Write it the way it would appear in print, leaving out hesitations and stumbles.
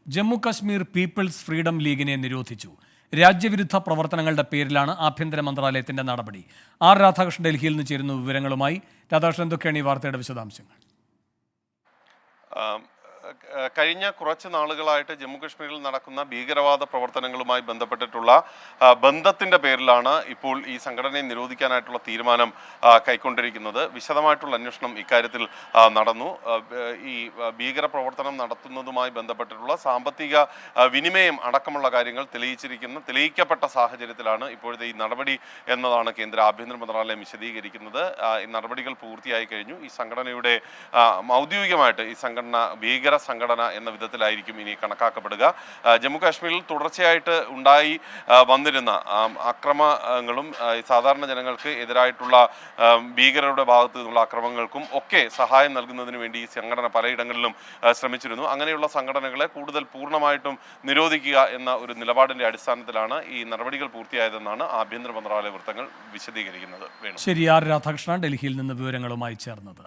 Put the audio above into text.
Jammu Kashmir people's freedom ലീഗിനെ നിരോധിച്ചു. രാജ്യവിരുദ്ധ പ്രവർത്തനങ്ങളുടെ പേരിലാണ് ആഭ്യന്തര മന്ത്രാലയത്തിന്റെ നടപടി. ആർ രാധാകൃഷ്ണൻ ഡൽഹിയിൽ നിന്ന് ചേരുന്ന വിവരങ്ങളുമായി. രാധാകൃഷ്ണൻ, എന്തൊക്കെയാണ് ഈ വാർത്തയുടെ വിശദാംശങ്ങൾ? കഴിഞ്ഞ കുറച്ച് നാളുകളായിട്ട് ജമ്മു കശ്മീരിൽ നടക്കുന്ന ഭീകരവാദ പ്രവർത്തനങ്ങളുമായി ബന്ധപ്പെട്ടിട്ടുള്ള ബന്ധത്തിന്റെ പേരിലാണ് ഇപ്പോൾ ഈ സംഘടനയെ നിരോധിക്കാനായിട്ടുള്ള തീരുമാനം കൈക്കൊണ്ടിരിക്കുന്നത്. വിശദമായിട്ടുള്ള അന്വേഷണം ഇക്കാര്യത്തിൽ നടന്നു. ഈ ഭീകര പ്രവർത്തനം നടത്തുന്നതുമായി ബന്ധപ്പെട്ടിട്ടുള്ള സാമ്പത്തിക വിനിമയം അടക്കമുള്ള കാര്യങ്ങൾ തെളിയിക്കപ്പെട്ട സാഹചര്യത്തിലാണ് ഇപ്പോഴത്തെ ഈ നടപടി എന്നതാണ് കേന്ദ്ര ആഭ്യന്തര മന്ത്രാലയം വിശദീകരിക്കുന്നത്. ഈ നടപടികൾ പൂർത്തിയായി കഴിഞ്ഞു. ഈ സംഘടനയുടെ ഔദ്യോഗികമായിട്ട് ഈ സംഘടന ഭീകര സംഘടന എന്ന വിധത്തിലായിരിക്കും ഇനി കണക്കാക്കപ്പെടുക. ജമ്മു കാശ്മീരിൽ തുടർച്ചയായിട്ട് ഉണ്ടായി വന്നിരുന്ന അക്രമങ്ങളും സാധാരണ ജനങ്ങൾക്ക് എതിരായിട്ടുള്ള ഭീകരരുടെ ഭാഗത്തു നിന്നുള്ള അക്രമങ്ങൾക്കും ഒക്കെ സഹായം നൽകുന്നതിന് വേണ്ടി ഈ സംഘടന പലയിടങ്ങളിലും ശ്രമിച്ചിരുന്നു. അങ്ങനെയുള്ള സംഘടനകളെ കൂടുതൽ പൂർണ്ണമായിട്ടും നിരോധിക്കുക എന്ന ഒരു നിലപാടിന്റെ അടിസ്ഥാനത്തിലാണ് ഈ നടപടികൾ പൂർത്തിയായതെന്നാണ് ആഭ്യന്തര മന്ത്രാലയ വൃത്തങ്ങൾ വിശദീകരിക്കുന്നത്. ശരി, ആർ രാധാകൃഷ്ണൻ ഡൽഹിയിൽ നിന്ന് വിവരങ്ങളുമായി ചേർന്നത്.